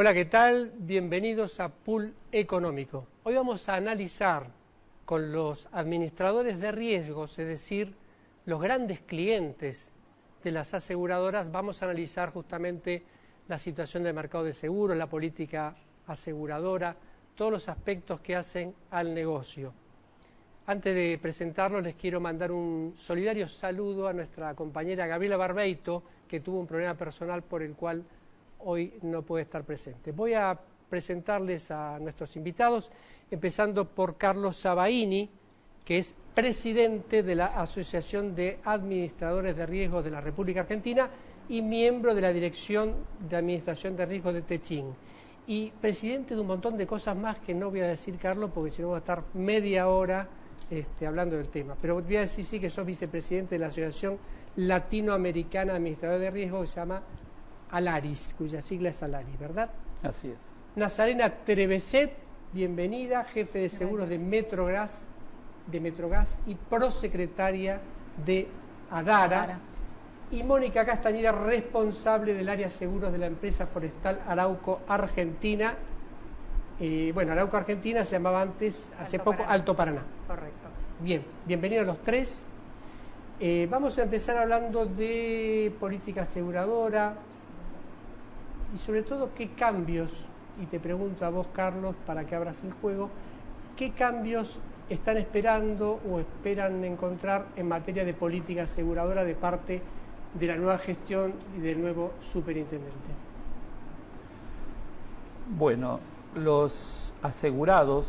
Hola, ¿qué tal? Bienvenidos a Pool Económico. Hoy vamos a analizar con los administradores de riesgos, es decir, los grandes clientes de las aseguradoras, vamos a analizar justamente la situación del mercado de seguros, la política aseguradora, todos los aspectos que hacen al negocio. Antes de presentarlos, les quiero mandar un solidario saludo a nuestra compañera Gabriela Barbeito, que tuvo un problema personal por el cual hoy no puede estar presente. Voy a presentarles a nuestros invitados, empezando por Carlos Sabaini, que es presidente de la Asociación de Administradores de Riesgos de la República Argentina y miembro de la Dirección de Administración de Riesgos de Techin. Y presidente de un montón de cosas más que no voy a decir, Carlos, porque si no voy a estar media hora hablando del tema. Pero voy a decir sí que sos vicepresidente de la Asociación Latinoamericana de Administradores de Riesgos, que se llama Alaris, cuya sigla es Alaris, ¿verdad? Así es. Nazarena Treveset, bienvenida, jefe de seguros de Metrogas y prosecretaria de Adara. Y Mónica Castañeda, responsable del área seguros de la empresa forestal Arauco Argentina. Arauco Argentina se llamaba antes, hace poco, Alto Paraná. Correcto. Bien, bienvenidos los tres. Vamos a empezar hablando de política aseguradora y sobre todo qué cambios, y te pregunto a vos, Carlos, para que abras el juego, qué cambios están esperando o esperan encontrar en materia de política aseguradora de parte de la nueva gestión y del nuevo superintendente. Bueno, los asegurados,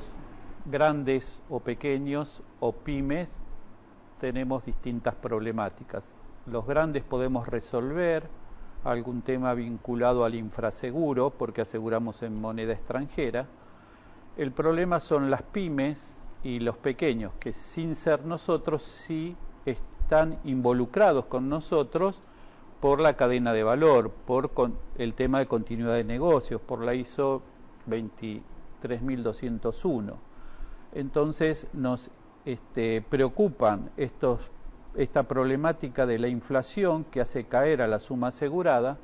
grandes o pequeños o pymes, tenemos distintas problemáticas. Los grandes podemos resolver algún tema vinculado al infraseguro, porque aseguramos en moneda extranjera. El problema son las pymes y los pequeños, que sin ser nosotros sí están involucrados con nosotros por la cadena de valor, por el tema de continuidad de negocios, por la ISO 23201. Entonces nos preocupan esta problemática de la inflación que hace caer a la suma asegurada,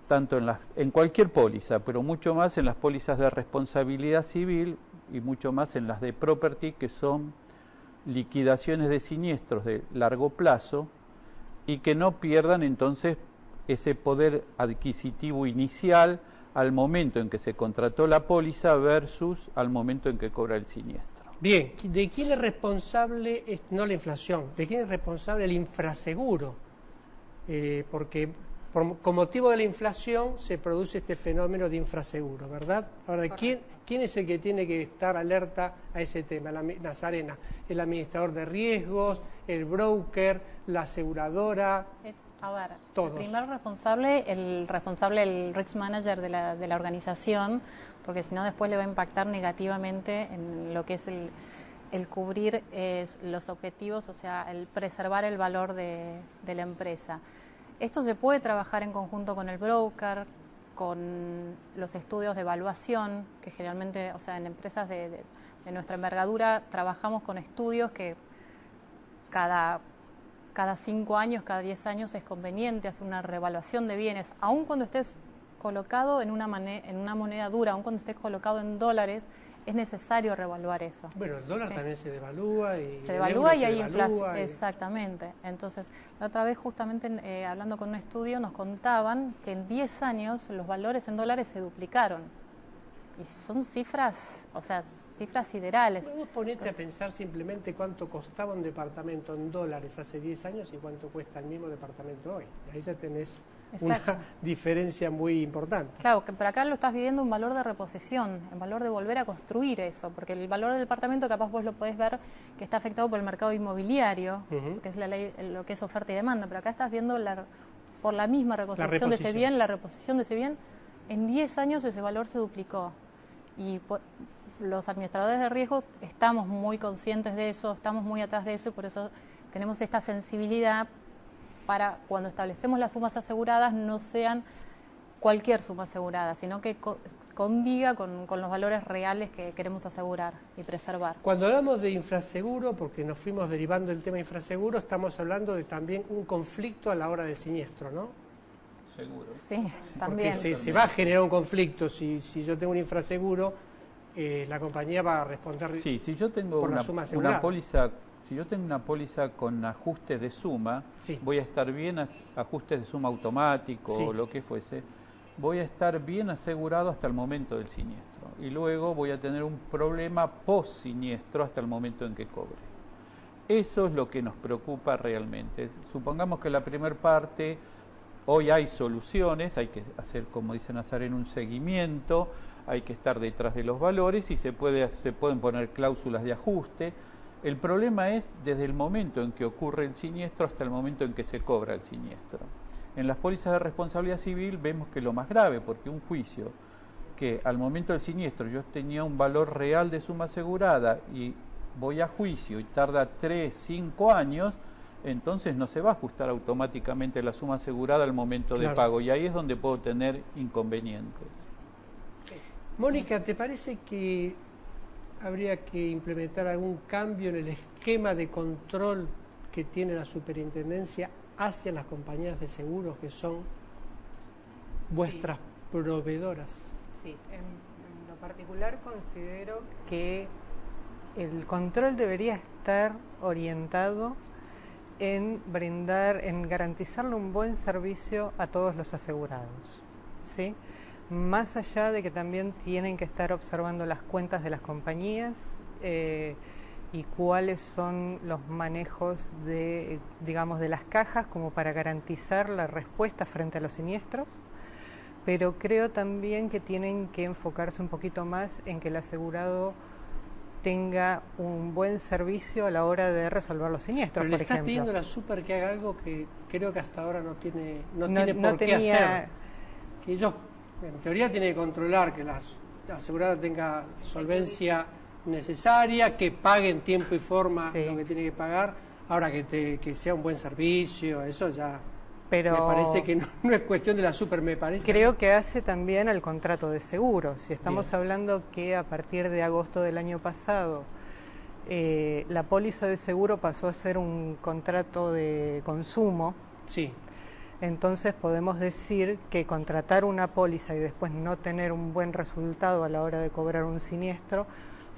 tanto en cualquier póliza, pero mucho más en las pólizas de responsabilidad civil y mucho más en las de property, que son liquidaciones de siniestros de largo plazo y que no pierdan entonces ese poder adquisitivo inicial al momento en que se contrató la póliza versus al momento en que cobra el siniestro. Bien, ¿de quién es responsable, no la inflación, de quién es responsable el infraseguro? Porque con motivo de la inflación se produce este fenómeno de infraseguro, ¿verdad? Ahora, ¿quién es el que tiene que estar alerta a ese tema? Nazarena, el administrador de riesgos, el broker, la aseguradora. Todos. El primer responsable, el risk manager de la organización, porque si no después le va a impactar negativamente en lo que es el cubrir los objetivos, o sea, el preservar el valor de la empresa. Esto se puede trabajar en conjunto con el broker, con los estudios de evaluación, que generalmente, o sea, en empresas de nuestra envergadura trabajamos con estudios que cada 5 años, cada 10 años es conveniente hacer una reevaluación de bienes, aun cuando estés colocado en una moneda dura, aun cuando estés colocado en dólares, es necesario reevaluar eso. Bueno, el dólar también se devalúa. Se devalúa y hay inflación. Exactamente. Entonces, la otra vez justamente hablando con un estudio nos contaban que en 10 años los valores en dólares se duplicaron. Y son cifras, o sea, cifras siderales. Podemos ponerte a pensar simplemente cuánto costaba un departamento en dólares hace 10 años y cuánto cuesta el mismo departamento hoy. Ahí ya tenés una diferencia muy importante. Claro, pero acá lo estás viviendo un valor de reposición, en valor de volver a construir eso, porque el valor del departamento capaz vos lo podés ver que está afectado por el mercado inmobiliario, que es la ley, lo que es oferta y demanda, pero acá estás viendo por la misma reconstrucción de ese bien, la reposición de ese bien, en 10 años ese valor se duplicó. Y los administradores de riesgo estamos muy conscientes de eso, estamos muy atrás de eso y por eso tenemos esta sensibilidad para cuando establecemos las sumas aseguradas no sean cualquier suma asegurada, sino que condiga con los valores reales que queremos asegurar y preservar. Cuando hablamos de infraseguro, porque nos fuimos derivando del tema infraseguro, estamos hablando de también un conflicto a la hora del siniestro, ¿no? seguro. Sí, también. Porque se va a generar un conflicto. Si yo tengo un infraseguro, la compañía va a responder Sí, si yo tengo por la suma asegurada. si yo tengo una póliza con ajustes de suma, Sí. voy a estar bien, ajustes de suma automático Sí. o lo que fuese, voy a estar bien asegurado hasta el momento del siniestro. Y luego voy a tener un problema post-siniestro hasta el momento en que cobre. Eso es lo que nos preocupa realmente. Supongamos que la primera parte, hoy hay soluciones, hay que hacer, como dice Nazareno, un seguimiento, hay que estar detrás de los valores y se pueden poner cláusulas de ajuste. El problema es desde el momento en que ocurre el siniestro hasta el momento en que se cobra el siniestro. En las pólizas de responsabilidad civil vemos que lo más grave, porque un juicio que al momento del siniestro yo tenía un valor real de suma asegurada y voy a juicio y tarda 3, 5 años, entonces no se va a ajustar automáticamente la suma asegurada al momento de pago, y ahí es donde puedo tener inconvenientes. Mónica, ¿te parece que habría que implementar algún cambio en el esquema de control que tiene la superintendencia hacia las compañías de seguros que son vuestras proveedoras? Sí, en lo particular considero que el control debería estar orientado en garantizarle un buen servicio a todos los asegurados, ¿sí? Más allá de que también tienen que estar observando las cuentas de las compañías y cuáles son los manejos de las cajas como para garantizar la respuesta frente a los siniestros, pero creo también que tienen que enfocarse un poquito más en que el asegurado tenga un buen servicio a la hora de resolver los siniestros, pero por le estás ejemplo. pidiendo a la super que haga algo que creo que hasta ahora no tiene por qué hacer. Que ellos, en teoría, tienen que controlar que la asegurada tenga solvencia necesaria, que pague en tiempo y forma lo que tiene que pagar. Ahora que sea un buen servicio, eso ya me parece que no es cuestión de la super, me parece. Creo que hace también al contrato de seguro. Si estamos hablando que a partir de agosto del año pasado la póliza de seguro pasó a ser un contrato de consumo. Sí. Entonces podemos decir que contratar una póliza y después no tener un buen resultado a la hora de cobrar un siniestro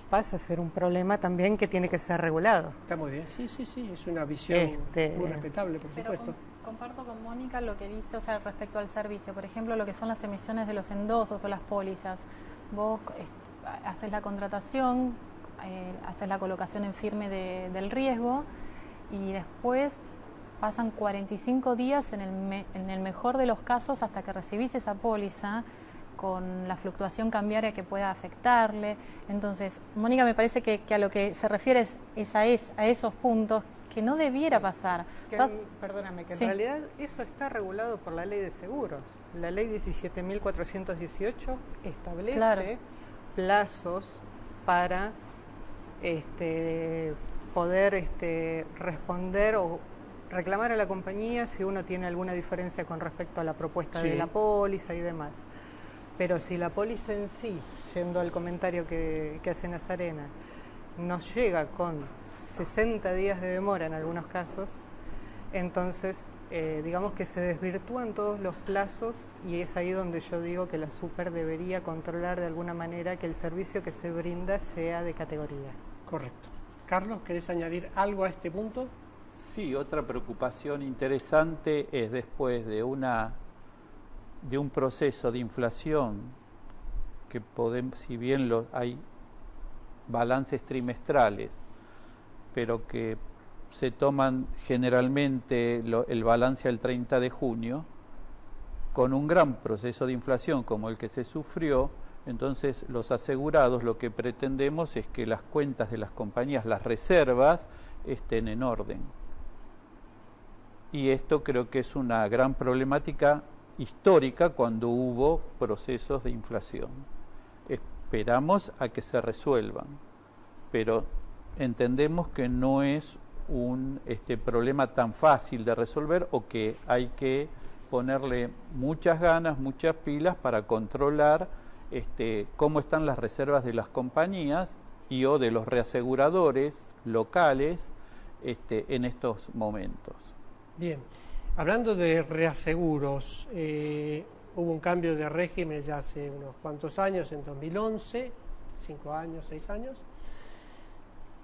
pasa a ser un problema también que tiene que ser regulado. Está muy bien, sí, es una visión muy respetable, por supuesto. Comparto con Mónica lo que dice, o sea, respecto al servicio. Por ejemplo, lo que son las emisiones de los endosos o las pólizas. Vos haces la contratación, haces la colocación en firme del riesgo y después pasan 45 días en el mejor de los casos hasta que recibís esa póliza con la fluctuación cambiaria que pueda afectarle. Entonces, Mónica, me parece que a lo que se refiere es a esos puntos que no debiera pasar. Perdóname, que en realidad eso está regulado por la Ley de Seguros. La Ley 17.418 establece plazos para poder responder o reclamar a la compañía si uno tiene alguna diferencia con respecto a la propuesta de la póliza y demás. Pero si la póliza en sí, yendo al comentario que hace Nazarena, nos llega con 60 días de demora en algunos casos, entonces digamos que se desvirtúan todos los plazos y es ahí donde yo digo que la super debería controlar de alguna manera que el servicio que se brinda sea de categoría. Correcto. Carlos, ¿querés añadir algo a este punto? Sí, otra preocupación interesante es después de un proceso de inflación que si bien hay balances trimestrales, pero que se toman generalmente el balance al 30 de junio, con un gran proceso de inflación como el que se sufrió, entonces los asegurados lo que pretendemos es que las cuentas de las compañías, las reservas, estén en orden. Y esto creo que es una gran problemática histórica cuando hubo procesos de inflación. Esperamos a que se resuelvan, pero entendemos que no es un problema tan fácil de resolver o que hay que ponerle muchas ganas, muchas pilas para controlar cómo están las reservas de las compañías y o de los reaseguradores locales en estos momentos. Bien. Hablando de reaseguros, hubo un cambio de régimen ya hace unos cuantos años, en 2011, 5 años, 6 años.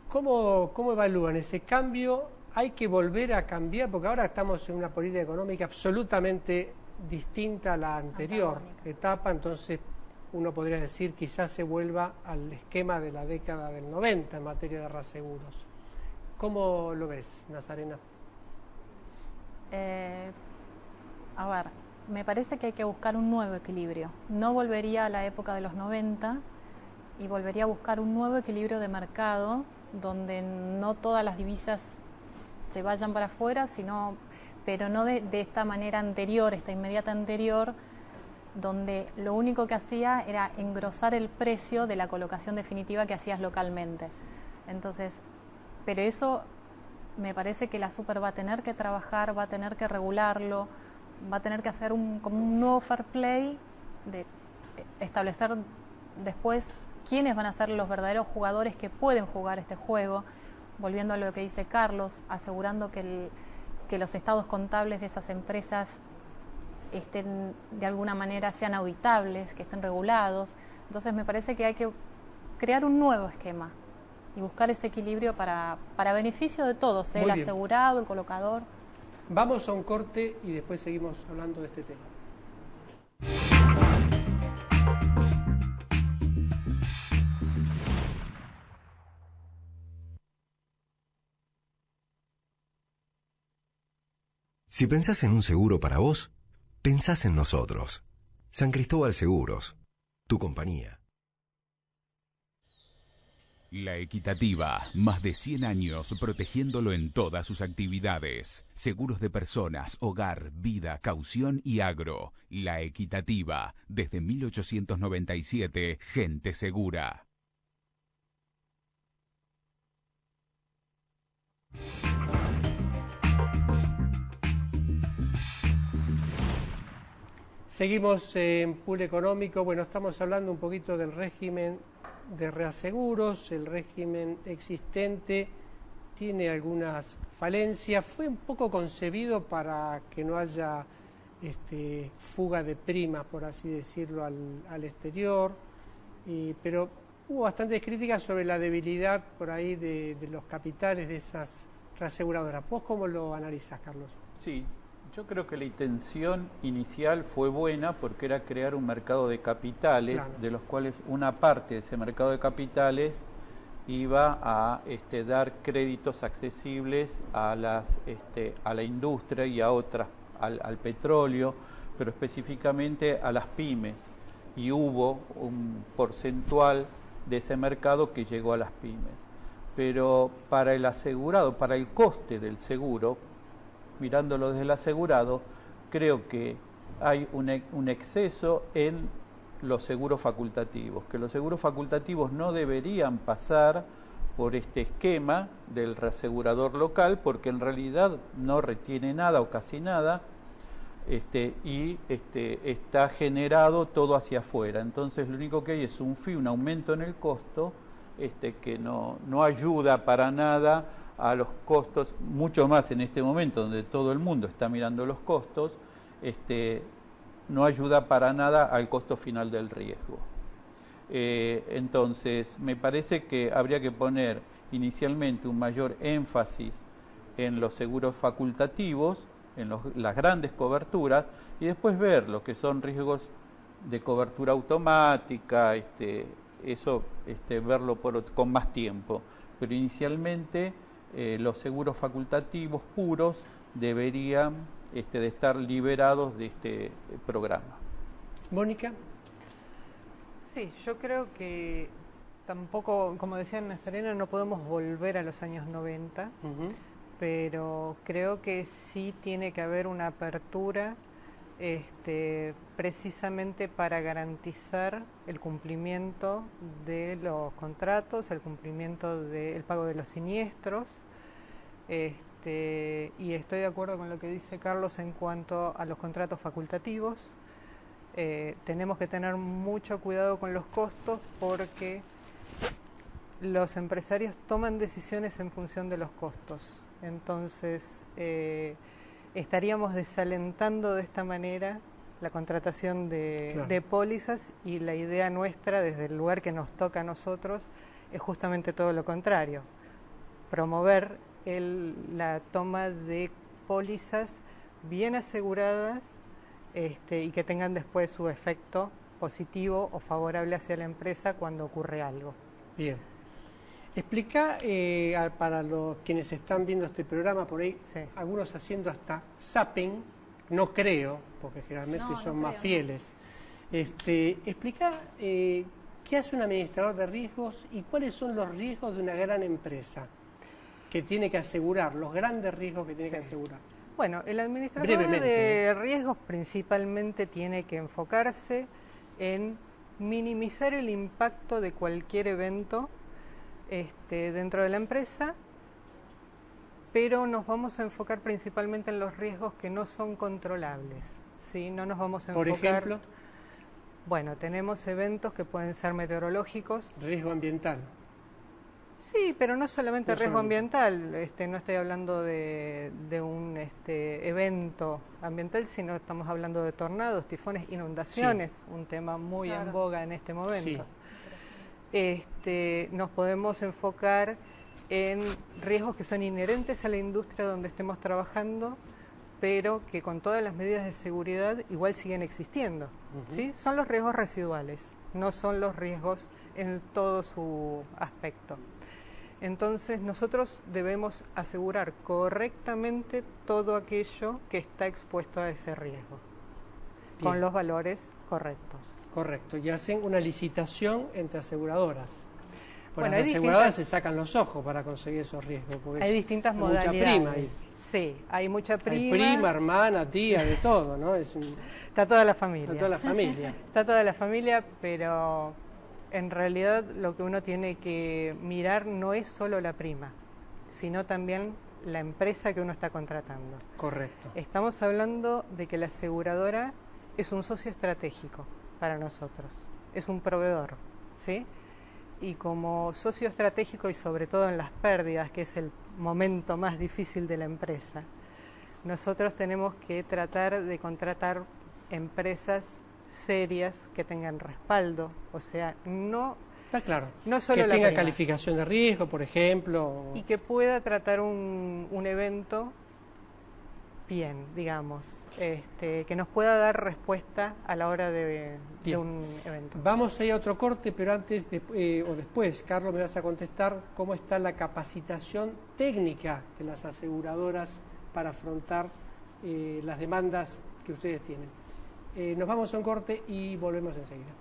¿Cómo evalúan ese cambio? ¿Hay que volver a cambiar? Porque ahora estamos en una política económica absolutamente distinta a la anterior etapa, entonces uno podría decir quizás se vuelva al esquema de la década del 90 en materia de reaseguros. ¿Cómo lo ves, Nazarena? A ver, me parece que hay que buscar un nuevo equilibrio. No volvería a la época de los 90 y volvería a buscar un nuevo equilibrio de mercado donde no todas las divisas se vayan para afuera, pero no de esta manera anterior, esta inmediata anterior, donde lo único que hacía era engrosar el precio de la colocación definitiva que hacías localmente. Entonces, pero eso me parece que la Super va a tener que trabajar, va a tener que regularlo, va a tener que hacer como un nuevo fair play, de establecer después quiénes van a ser los verdaderos jugadores que pueden jugar este juego, volviendo a lo que dice Carlos, asegurando que los estados contables de esas empresas estén de alguna manera, sean auditables, que estén regulados. Entonces me parece que hay que crear un nuevo esquema y buscar ese equilibrio para beneficio de todos, el asegurado, el colocador. Vamos a un corte y después seguimos hablando de este tema. Si pensás en un seguro para vos, pensás en nosotros. San Cristóbal Seguros, tu compañía. La Equitativa, más de 100 años protegiéndolo en todas sus actividades. Seguros de personas, hogar, vida, caución y agro. La Equitativa, desde 1897, gente segura. Seguimos en Pool Económico. Bueno, estamos hablando un poquito del régimen de reaseguros. El régimen existente tiene algunas falencias. Fue un poco concebido para que no haya fuga de primas, por así decirlo, al exterior. Pero hubo bastantes críticas sobre la debilidad por ahí de los capitales de esas reaseguradoras. ¿Vos cómo lo analizás, Carlos? Sí. Yo creo que la intención inicial fue buena porque era crear un mercado de capitales, claro, de los cuales una parte de ese mercado de capitales iba a dar créditos accesibles a la industria y a otras, al petróleo, pero específicamente a las pymes. Y hubo un porcentual de ese mercado que llegó a las pymes. Pero para el asegurado, para el coste del seguro, mirándolo desde el asegurado, creo que hay un exceso en los seguros facultativos, que los seguros facultativos no deberían pasar por este esquema del reasegurador local, porque en realidad no retiene nada o casi nada, y está generado todo hacia afuera. Entonces lo único que hay es un aumento en el costo, que no ayuda para nada a los costos, mucho más en este momento donde todo el mundo está mirando los costos, no ayuda para nada al costo final del riesgo. Entonces, me parece que habría que poner inicialmente un mayor énfasis en los seguros facultativos, en las grandes coberturas, y después ver lo que son riesgos de cobertura automática, eso verlo con más tiempo. Pero inicialmente los seguros facultativos puros deberían de estar liberados de este programa. Mónica. Sí, yo creo que tampoco, como decía Nazarena, no podemos volver a los años 90, pero creo que sí tiene que haber una apertura precisamente para garantizar el cumplimiento de los contratos, el cumplimiento del pago de los siniestros, y estoy de acuerdo con lo que dice Carlos en cuanto a los contratos facultativos. Tenemos que tener mucho cuidado con los costos porque los empresarios toman decisiones en función de los costos. Entonces, estaríamos desalentando de esta manera la contratación de pólizas, y la idea nuestra desde el lugar que nos toca a nosotros es justamente todo lo contrario, promover la toma de pólizas bien aseguradas y que tengan después su efecto positivo o favorable hacia la empresa cuando ocurre algo. Bien. Explica para los quienes están viendo este programa por ahí, Sí. algunos haciendo hasta zapping, no creo, porque generalmente son más fieles. Explica qué hace un administrador de riesgos y cuáles son los riesgos de una gran empresa que tiene que asegurar, los grandes riesgos que tiene que asegurar. Bueno, el administrador de riesgos principalmente tiene que enfocarse en minimizar el impacto de cualquier evento dentro de la empresa, pero nos vamos a enfocar principalmente en los riesgos que no son controlables, ¿sí? No nos vamos a enfocar... Por ejemplo, bueno, tenemos eventos que pueden ser meteorológicos. Riesgo ambiental. Sí, pero no solamente No riesgo solamente. ambiental, no estoy hablando de un evento ambiental, sino estamos hablando de tornados, tifones, inundaciones, un tema muy en boga en este momento. Nos podemos enfocar en riesgos que son inherentes a la industria donde estemos trabajando, pero que con todas las medidas de seguridad igual siguen existiendo. ¿Sí? Son los riesgos residuales, no son los riesgos en todo su aspecto. Entonces nosotros debemos asegurar correctamente todo aquello que está expuesto a ese riesgo, con los valores correctos. Correcto, y hacen una licitación entre aseguradoras. Bueno, Bueno, las aseguradoras se sacan los ojos para conseguir esos riesgos, porque hay distintas modalidades. Mucha prima ahí. Sí, hay mucha prima. Hay prima, hermana, tía, de todo, ¿no? Está toda la familia. Está toda la familia. Está toda la familia, pero en realidad lo que uno tiene que mirar no es solo la prima, sino también la empresa que uno está contratando. Correcto. Estamos hablando de que la aseguradora es un socio estratégico para nosotros, es un proveedor, ¿sí? Y como socio estratégico, y sobre todo en las pérdidas, que es el momento más difícil de la empresa, nosotros tenemos que tratar de contratar empresas serias que tengan respaldo, o sea, no... Está claro. No solo que la tenga prima. calificación de riesgo, por ejemplo. Y que pueda tratar un evento bien, digamos, que nos pueda dar respuesta a la hora de un evento. Vamos a ir a otro corte, pero antes o después, Carlos, me vas a contestar cómo está la capacitación técnica de las aseguradoras para afrontar las demandas que ustedes tienen. Nos vamos a un corte y volvemos enseguida.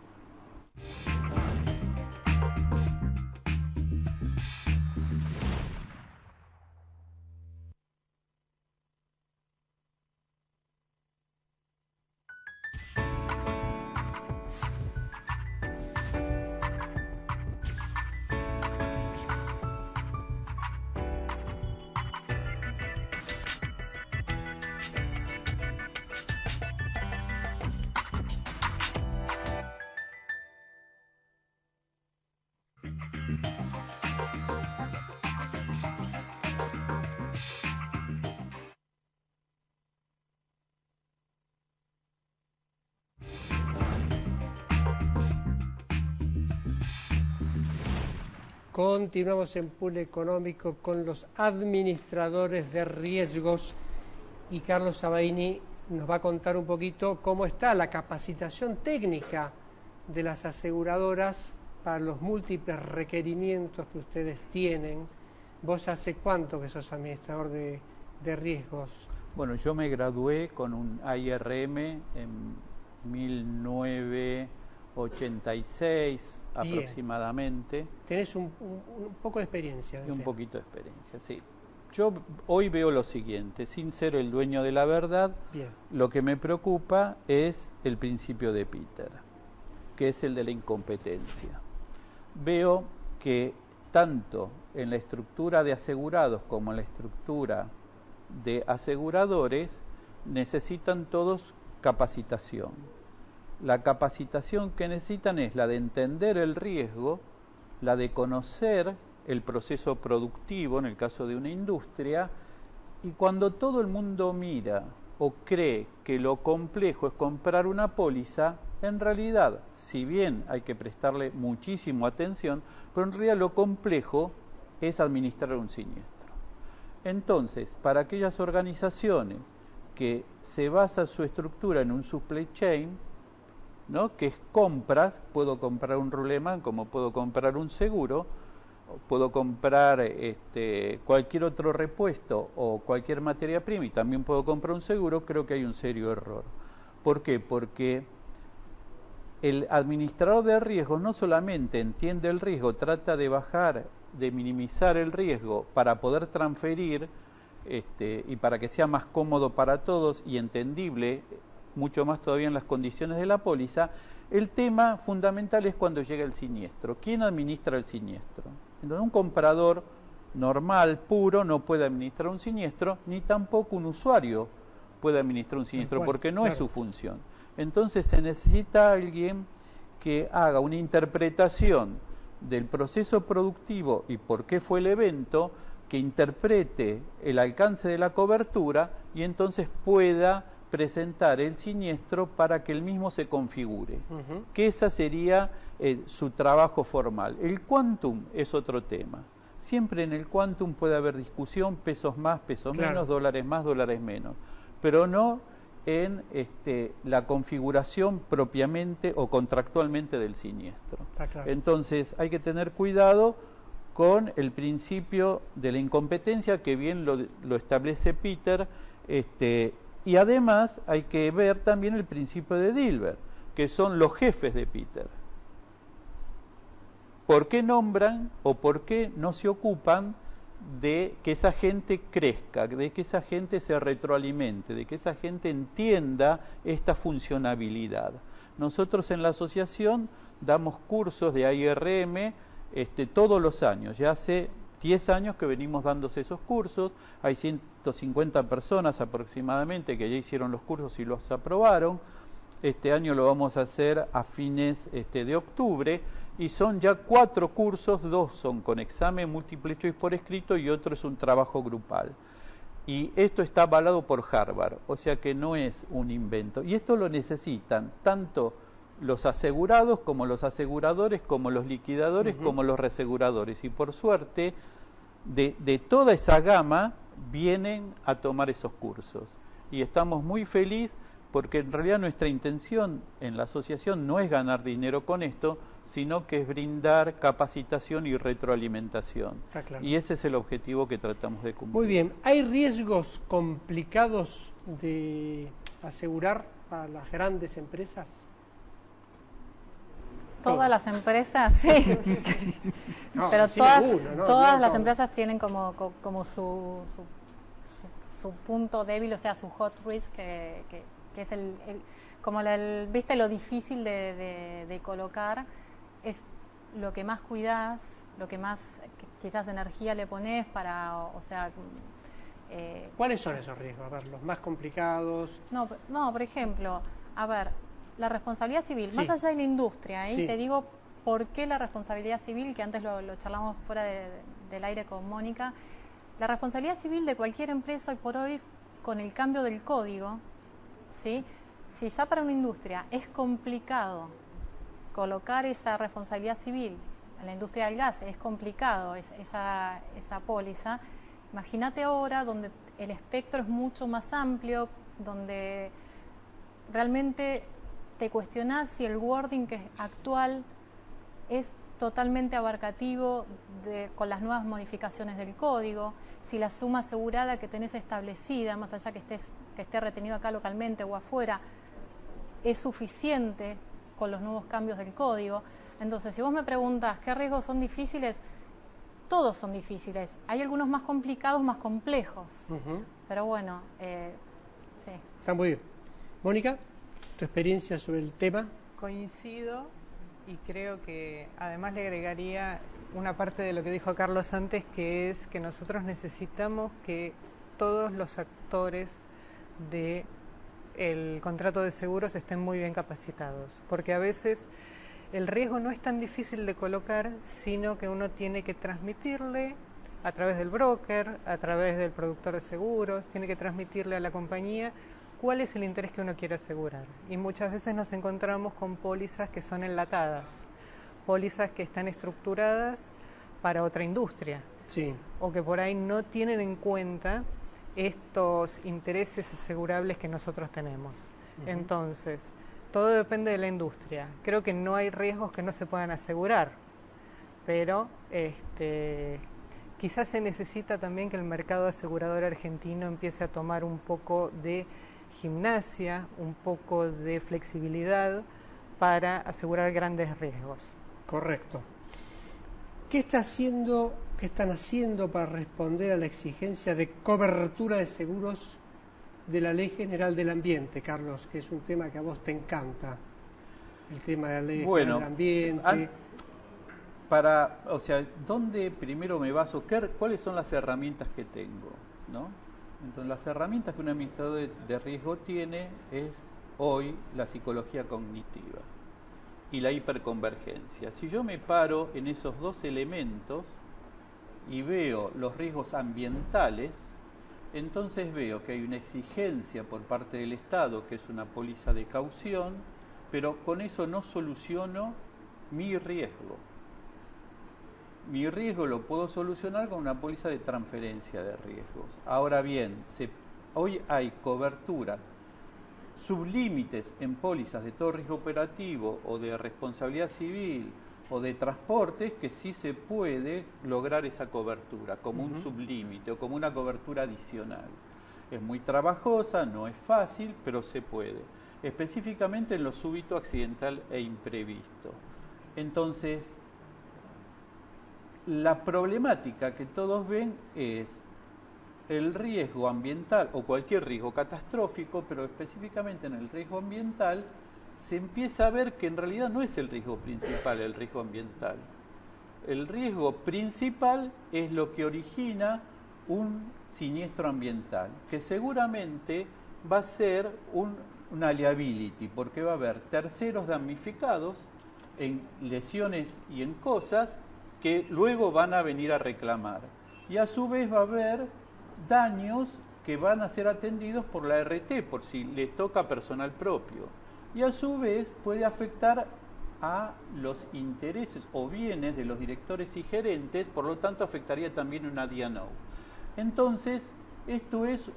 Continuamos en Pool Económico con los administradores de riesgos y Carlos Sabaini nos va a contar un poquito cómo está la capacitación técnica de las aseguradoras para los múltiples requerimientos que ustedes tienen. ¿Vos hace cuánto que sos administrador de riesgos? Bueno, yo me gradué con un IRM en 1986 aproximadamente. Tenés un poco de experiencia. Un poquito de experiencia, sí. Yo hoy veo lo siguiente, sin ser el dueño de la verdad, lo que me preocupa es el principio de Peter, que es el de la incompetencia. Veo que tanto en la estructura de asegurados como en la estructura de aseguradores necesitan todos capacitación. La capacitación que necesitan es la de entender el riesgo, la de conocer el proceso productivo, en el caso de una industria, Y cuando todo el mundo mira o cree que lo complejo es comprar una póliza, en realidad, si bien hay que prestarle muchísima atención, pero en realidad lo complejo es administrar un siniestro. Entonces, para aquellas organizaciones que se basa su estructura en un supply chain, ¿no?, que es compras, puedo comprar un rulemán como puedo comprar un seguro, puedo comprar cualquier otro repuesto o cualquier materia prima y también puedo comprar un seguro, creo que hay un serio error. ¿Por qué? Porque el administrador de riesgos no solamente entiende el riesgo, trata de bajar, de minimizar el riesgo para poder transferir y para que sea más cómodo para todos y entendible, mucho más todavía en las condiciones de la póliza. El tema fundamental es cuando llega el siniestro. ¿Quién administra el siniestro? Entonces, un comprador normal, puro, no puede administrar un siniestro, ni tampoco un usuario puede administrar un siniestro, porque no es su función. Entonces se necesita alguien que haga una interpretación del proceso productivo y por qué fue el evento, que interprete el alcance de la cobertura y entonces pueda presentar el siniestro para que el mismo se configure, que esa sería su trabajo formal. El quantum es otro tema. Siempre en el quantum puede haber discusión, pesos más, pesos menos, dólares más, dólares menos, pero no en la configuración propiamente o contractualmente del siniestro. Entonces hay que tener cuidado con el principio de la incompetencia, que bien lo establece Peter, y además hay que ver también el principio de Dilbert, que son los jefes de Peter. ¿Por qué nombran o por qué no se ocupan de que esa gente crezca, de que esa gente se retroalimente, de que esa gente entienda esta funcionabilidad? Nosotros en la asociación damos cursos de AIRM todos los años, ya hace 10 años que venimos dándose esos cursos, hay 150 personas aproximadamente que ya hicieron los cursos y los aprobaron. Este año lo vamos a hacer a fines de octubre, y son ya 4 cursos, 2 son con examen múltiple choice por escrito y otro es un trabajo grupal. Y esto está avalado por Harvard, o sea que no es un invento. Y esto lo necesitan tanto los asegurados como los aseguradores, como los liquidadores, como los reaseguradores. Y por suerte, de toda esa gama vienen a tomar esos cursos. Y estamos muy felices porque en realidad nuestra intención en la asociación no es ganar dinero con esto, sino que es brindar capacitación y retroalimentación. Y ese es el objetivo que tratamos de cumplir. Muy bien. ¿Hay riesgos complicados de asegurar para las grandes empresas? Todas las empresas, sí. No, pero ¿no? todas las empresas tienen como su punto débil, o sea, su hot risk, que es viste, lo difícil de colocar, es lo que más cuidás, lo que más quizás energía le pones para, o sea... ¿Cuáles son esos riesgos? A ver, los más complicados. No, por ejemplo, a ver, la responsabilidad civil, más allá de la industria, te digo por qué la responsabilidad civil, que antes lo charlamos fuera del aire con Mónica. La responsabilidad civil de cualquier empresa hoy por hoy, con el cambio del código, ¿sí? Si ya para una industria es complicado colocar esa responsabilidad civil, en la industria del gas es complicado esa póliza, imagínate ahora donde el espectro es mucho más amplio, donde realmente te cuestionás si el wording que es actual es totalmente abarcativo con las nuevas modificaciones del código, si la suma asegurada que tenés establecida, más allá que esté retenido acá localmente o afuera, es suficiente con los nuevos cambios del código. Entonces, si vos me preguntas qué riesgos son difíciles, todos son difíciles. Hay algunos más complicados, más complejos. Pero bueno, sí. Está muy bien. Mónica, ¿tu experiencia sobre el tema? Coincido y creo que además le agregaría una parte de lo que dijo Carlos antes, que es que nosotros necesitamos que todos los actores del contrato de seguros estén muy bien capacitados, porque a veces el riesgo no es tan difícil de colocar, sino que uno tiene que transmitirle a través del broker, a través del productor de seguros, tiene que transmitirle a la compañía cuál es el interés que uno quiere asegurar. Y muchas veces nos encontramos con pólizas que son enlatadas, pólizas que están estructuradas para otra industria, Sí. o que por ahí no tienen en cuenta estos intereses asegurables que nosotros tenemos. Entonces, todo depende de la industria. Creo que no hay riesgos que no se puedan asegurar, pero quizás se necesita también que el mercado asegurador argentino empiece a tomar un poco de gimnasia, un poco de flexibilidad para asegurar grandes riesgos. Correcto. ¿Qué están haciendo para responder a la exigencia de cobertura de seguros de la Ley General del Ambiente, Carlos? Que es un tema que a vos te encanta, el tema de la Ley General del Ambiente. O sea, ¿dónde primero me baso? ¿Cuáles son las herramientas que tengo? ¿No? Entonces, las herramientas que un administrador de riesgo tiene es hoy la psicología cognitiva y la hiperconvergencia. Si yo me paro en esos dos elementos y veo los riesgos ambientales, entonces veo que hay una exigencia por parte del Estado, que es una póliza de caución, pero con eso no soluciono mi riesgo. Mi riesgo lo puedo solucionar con una póliza de transferencia de riesgos. Ahora bien, hoy hay coberturas, sublímites en pólizas de todo riesgo operativo o de responsabilidad civil o de transportes que sí se puede lograr esa cobertura como un sublímite o como una cobertura adicional. Es muy trabajosa, no es fácil, pero se puede. Específicamente en lo súbito, accidental e imprevisto. Entonces, la problemática que todos ven es el riesgo ambiental o cualquier riesgo catastrófico, pero específicamente en el riesgo ambiental se empieza a ver que en realidad no es el riesgo principal el riesgo ambiental. El riesgo principal es lo que origina un siniestro ambiental, que seguramente va a ser una liability, porque va a haber terceros damnificados en lesiones y en cosas que luego van a venir a reclamar. Y a su vez va a haber daños que van a ser atendidos por la RT, por si le toca personal propio. Y a su vez puede afectar a los intereses o bienes de los directores y gerentes, por lo tanto afectaría también una D&O. Entonces, esto es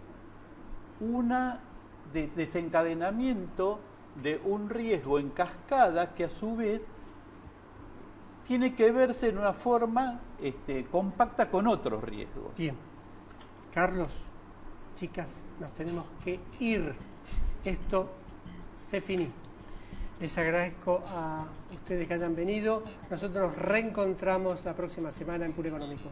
una desencadenamiento de un riesgo en cascada que a su vez tiene que verse en una forma compacta con otros riesgos. Bien. Carlos, chicas, nos tenemos que ir. Esto se finí. Les agradezco a ustedes que hayan venido. Nosotros nos reencontramos la próxima semana en Puro Económico.